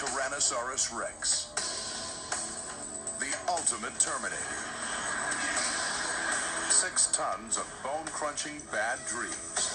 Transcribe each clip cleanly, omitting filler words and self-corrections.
Tyrannosaurus Rex, the ultimate Terminator. 6 tons of bone-crunching bad dreams.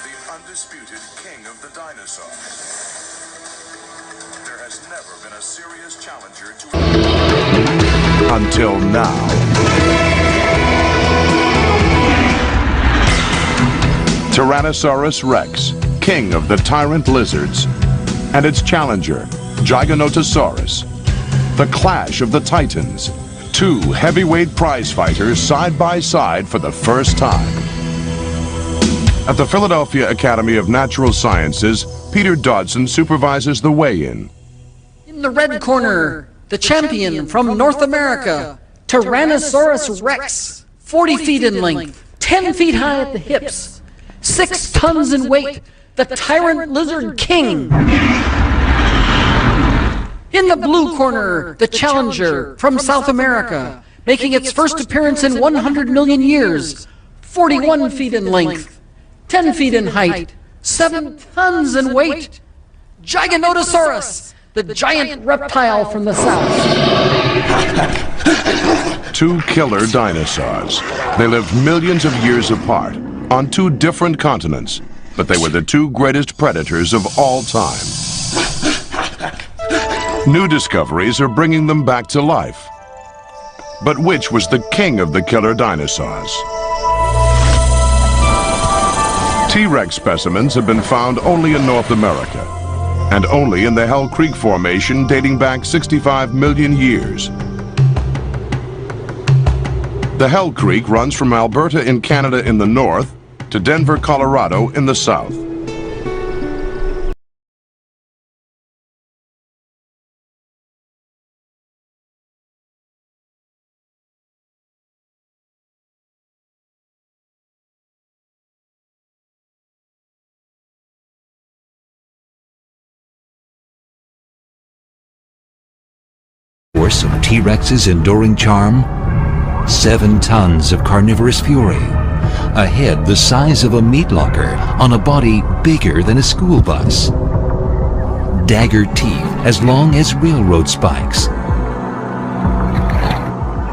The undisputed king of the dinosaurs. There has never been a serious challenger to... Until now. Tyrannosaurus Rex, king of the tyrant lizards, and its challenger, Giganotosaurus. The clash of the titans, 2 heavyweight prize fighters side by side for the first time. At the Philadelphia Academy of Natural Sciences, Peter Dodson supervises the weigh-in. In the red corner, the champion from North America, Tyrannosaurus Rex, 40 feet in length, 10 feet high at the hips, 6 tons in weight, the tyrant lizard king. In the blue corner, the challenger from South America, making its first appearance in 100 million years, 41 feet in length, 10 feet in height, 7 tons in weight, Giganotosaurus, the giant reptile from the south. 2 killer dinosaurs. They lived millions of years apart on 2 different continents, but they were the 2 greatest predators of all time. New discoveries are bringing them back to life. But which was the king of the killer dinosaurs? T-Rex specimens have been found only in North America, and only in the Hell Creek Formation dating back 65 million years. The Hell Creek runs from Alberta in Canada in the north to Denver, Colorado in the south. Source of T-Rex's enduring charm? 7 tons of carnivorous fury, a head the size of a meat locker on a body bigger than a school bus, dagger teeth as long as railroad spikes,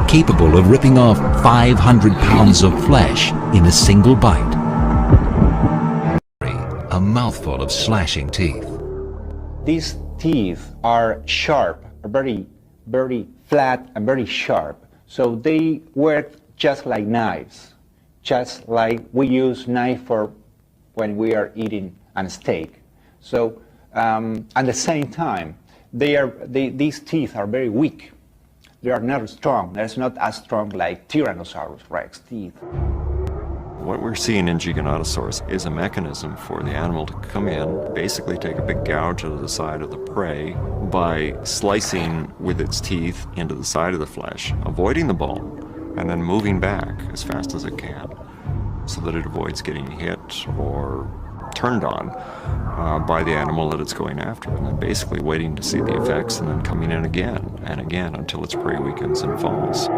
capable of ripping off 500 pounds of flesh in a single bite, a mouthful of slashing teeth. These teeth are sharp, are very flat and very sharp. So they work just like knives, just like we use knife for when we are eating a steak. So at the same time, these teeth are very weak. They are not strong. They're not as strong like Tyrannosaurus Rex teeth. What we're seeing in Giganotosaurus is a mechanism for the animal to come in, basically take a big gouge out of the side of the prey by slicing with its teeth into the side of the flesh, avoiding the bone, and then moving back as fast as it can so that it avoids getting hit or turned on by the animal that it's going after, and then basically waiting to see the effects and then coming in again and again until its prey weakens and falls.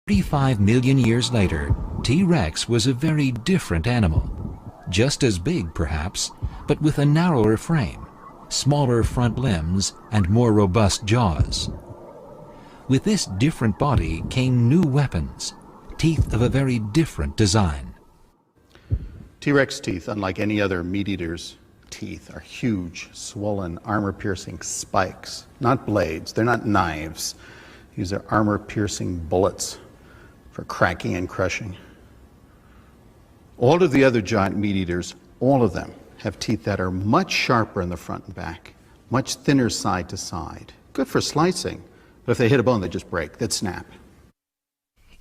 35 million years later, T-Rex was a very different animal. Just as big, perhaps, but with a narrower frame, smaller front limbs, and more robust jaws. With this different body came new weapons, teeth of a very different design. T-Rex teeth, unlike any other meat-eater's teeth, are huge, swollen, armor-piercing spikes, not blades. They're not knives. These are armor-piercing bullets for cracking and crushing. All of the other giant meat-eaters, all of them, have teeth that are much sharper in the front and back, much thinner side to side. Good for slicing, but if they hit a bone, they just break, they'd snap.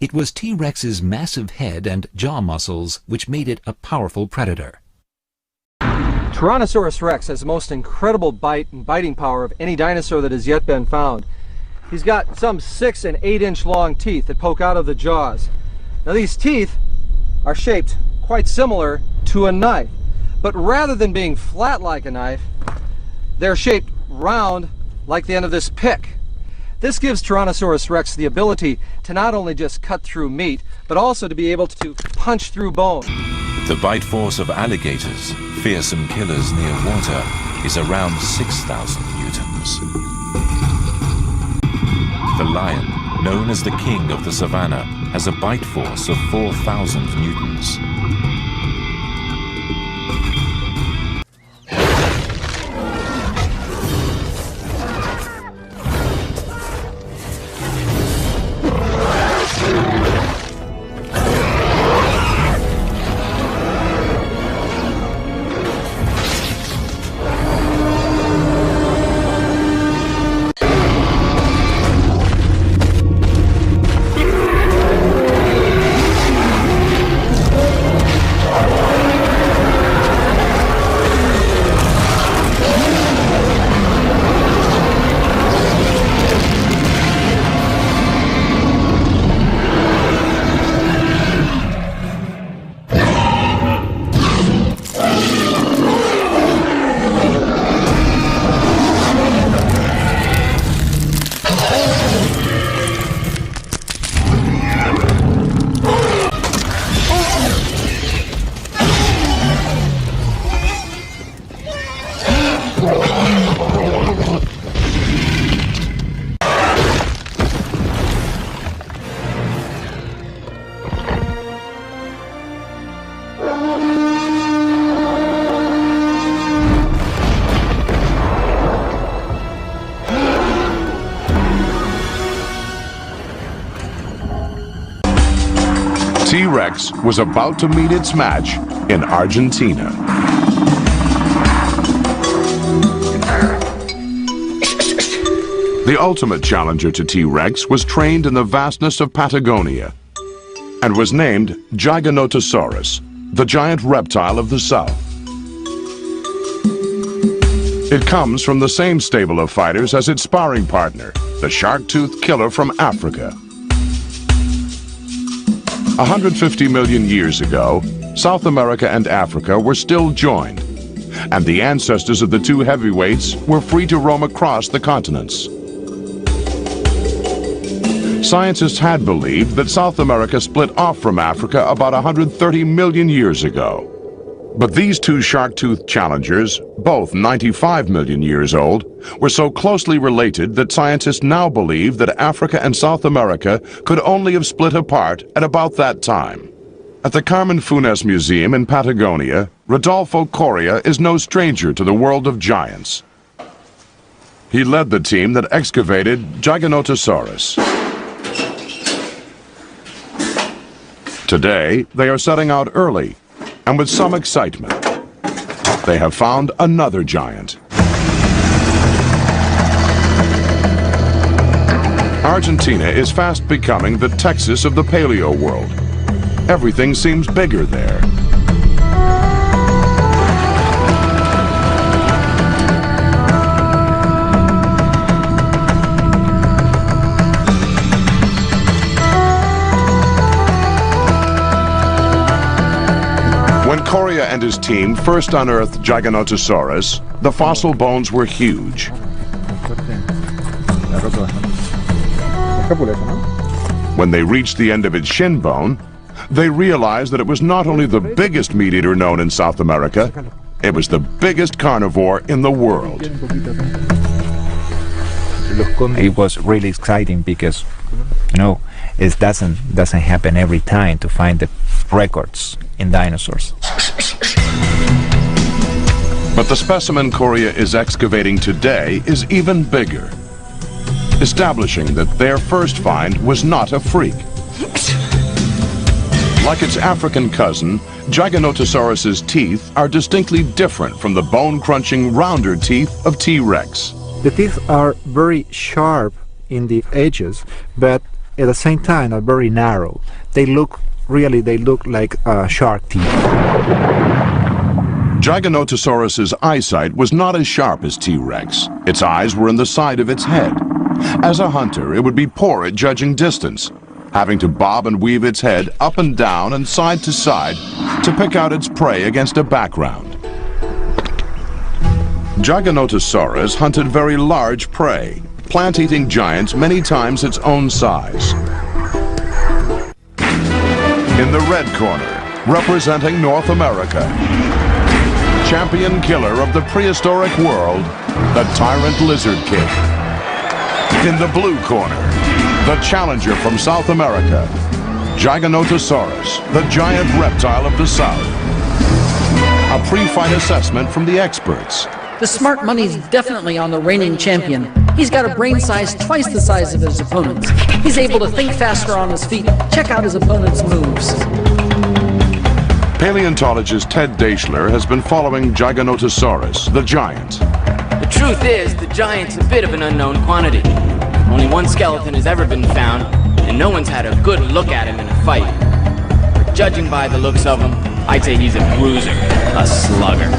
It was T-Rex's massive head and jaw muscles which made it a powerful predator. Tyrannosaurus rex has the most incredible bite and biting power of any dinosaur that has yet been found. He's got some 6 and 8 inch long teeth that poke out of the jaws. Now these teeth are shaped quite similar to a knife, but rather than being flat like a knife, they're shaped round like the end of this pick. This gives Tyrannosaurus rex the ability to not only just cut through meat, but also to be able to punch through bone. The bite force of alligators, fearsome killers near water, is around 6,000 newtons. The lion, known as the king of the savannah, has a bite force of 4,000 newtons. T-Rex was about to meet its match in Argentina. The ultimate challenger to T-Rex was trained in the vastness of Patagonia and was named Giganotosaurus, the giant reptile of the south. It comes from the same stable of fighters as its sparring partner, the shark-toothed killer from Africa. 150 million years ago, South America and Africa were still joined, and the ancestors of the two heavyweights were free to roam across the continents. Scientists had believed that South America split off from Africa about 130 million years ago. But these two shark-toothed challengers, both 95 million years old, were so closely related that scientists now believe that Africa and South America could only have split apart at about that time. At the Carmen Funes Museum in Patagonia, Rodolfo Coria is no stranger to the world of giants. He led the team that excavated Giganotosaurus. Today, they are setting out early, and with some excitement. They have found another giant. Argentina is fast becoming the Texas of the paleo world. Everything seems bigger there. When Coria and his team first unearthed Giganotosaurus, the fossil bones were huge. When they reached the end of its shin bone, they realized that it was not only the biggest meat eater known in South America, it was the biggest carnivore in the world. It was really exciting because, you know, it doesn't happen every time to find the records in dinosaurs. But the specimen Coria is excavating today is even bigger, establishing that their first find was not a freak. Like its African cousin, Giganotosaurus's teeth are distinctly different from the bone-crunching, rounder teeth of T-Rex. The teeth are very sharp in the edges, but at the same time are very narrow. They look like shark teeth. Giganotosaurus's eyesight was not as sharp as T-Rex. Its eyes were in the side of its head. As a hunter, it would be poor at judging distance, having to bob and weave its head up and down and side to side to pick out its prey against a background. Giganotosaurus hunted very large prey, plant-eating giants many times its own size. In the red corner, representing North America, champion killer of the prehistoric world, the tyrant lizard king. In the blue corner, the challenger from South America, Giganotosaurus, the giant reptile of the South. A pre-fight assessment from the experts. The smart money's definitely on the reigning champion. He's got a brain size twice the size of his opponents. He's able to think faster on his feet, check out his opponent's moves. Paleontologist Ted Daischler has been following Giganotosaurus, the giant. The truth is, the giant's a bit of an unknown quantity. Only one skeleton has ever been found, and no one's had a good look at him in a fight. But judging by the looks of him, I'd say he's a bruiser, a slugger.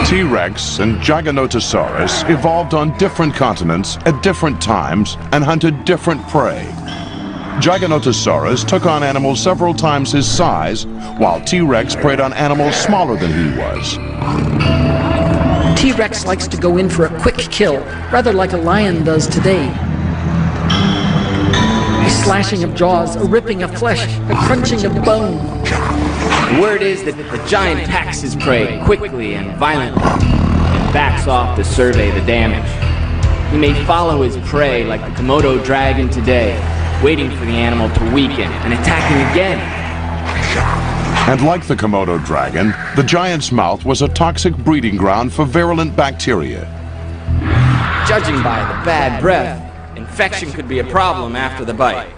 T-Rex and Giganotosaurus evolved on different continents at different times and hunted different prey. Giganotosaurus took on animals several times his size, while T-Rex preyed on animals smaller than he was. T-Rex likes to go in for a quick kill, rather like a lion does today. A slashing of jaws, a ripping of flesh, a crunching of bone. The word is that the giant packs his prey quickly and violently, and backs off to survey the damage. He may follow his prey like the Komodo dragon today, waiting for the animal to weaken and attacking again. And like the Komodo dragon, the giant's mouth was a toxic breeding ground for virulent bacteria. Judging by the bad breath, infection could be a problem after the bite.